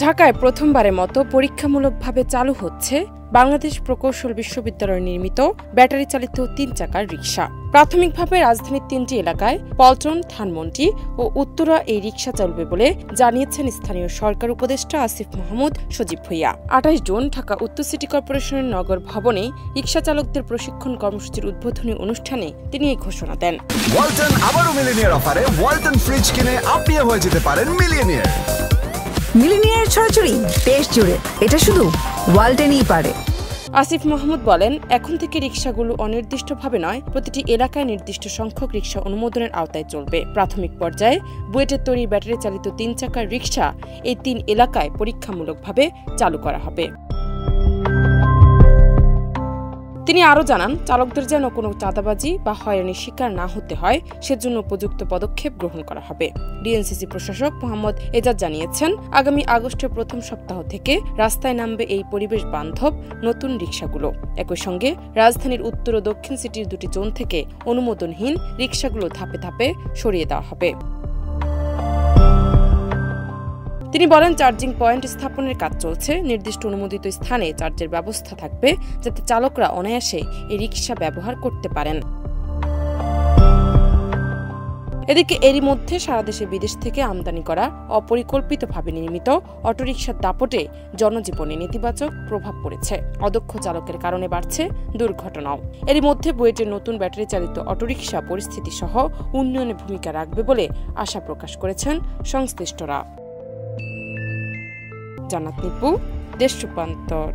ঢাকায় প্রথমবারের মতো পরীক্ষামূলকভাবে চালু হচ্ছে বাংলাদেশ প্রকৌশল বিশ্ববিদ্যালয়ে নির্মিত ব্যাটারি চালিত ৩ চাকার রিকশা। প্রাথমিকভাবে রাজধানীর ৩টি এলাকায় পল্টন, ধানমন্ডি ও উত্তরা এই রিকশা চলবে বলে জানিয়েছেন স্থানীয় সরকার উপদেষ্টা আসিফ মাহমুদ সজীব ভূঁইয়া। ২৮ জুন ঢাকা উত্তর সিটি কর্পোরেশনের নগর ভবনে রিকশা চালকদের প্রশিক্ষণ কর্মসূচির উদ্বোধনী অনুষ্ঠানে তিনি এই ঘোষণা দেন। ওয়ালটন আবারও মিলিনিয়ার অফারে ওয়ালটন ফ্রিজ কিনে আপনিও হয়ে যেতে পারেন মিলিয়নিয়ার। মিলিনিয়ার ছড়াছড়ি দেশ জুড়ে, এটা শুধু ওয়ালটেনই পারে। আসিফ মাহমুদ বলেন, এখন থেকে রিকশাগুলো অনির্দিষ্টভাবে নয়, প্রতিটি এলাকায় নির্দিষ্ট সংখ্যক রিকশা অনুমোদনের আওতায় চলবে। প্রাথমিক পর্যায়ে বুয়েটের তৈরি ব্যাটারি চালিত ৩ চাকার রিকশা এই ৩ এলাকায় পরীক্ষামূলকভাবে চালু করা হবে। তিনি আরও জানান, চালকদের যেন কোনো চাঁদাবাজি বা হয়রানির শিকার না হতে হয়, সেজন্য উপযুক্ত পদক্ষেপ গ্রহণ করা হবে। ডিএনসিসি প্রশাসক মোহাম্মদ এজাজ জানিয়েছেন, আগামী আগস্টের প্রথম সপ্তাহ থেকে রাস্তায় নামবে এই পরিবেশ বান্ধব নতুন রিকশাগুলো। একই সঙ্গে রাজধানীর উত্তর ও দক্ষিণ সিটির 2টি জোন থেকে অনুমোদনহীন রিকশাগুলো ধাপে ধাপে সরিয়ে দেওয়া হবে। তিনি বলেন, চার্জিং পয়েন্ট স্থাপনের কাজ চলছে। নির্দিষ্ট অনুমোদিত স্থানে চার্জের ব্যবস্থা থাকবে, যাতে চালকরা অনায়াসে এই রিকশা ব্যবহার করতে পারেন। এদিকে এরই মধ্যে সারা দেশে বিদেশ থেকে আমদানি করা অপরিকল্পিতভাবে নির্মিত অটোরিকশার দাপটে জনজীবনে নেতিবাচক প্রভাব পড়েছে। অদক্ষ চালকের কারণে বাড়ছে দুর্ঘটনাও। এরই মধ্যে বুয়েটের নতুন ব্যাটারি চালিত অটোরিকশা পরিস্থিতি সহ উন্নয়নে ভূমিকা রাখবে বলে আশা প্রকাশ করেছেন সংশ্লিষ্টরা। জান্নাত নিপু, দেশ রূপান্তর।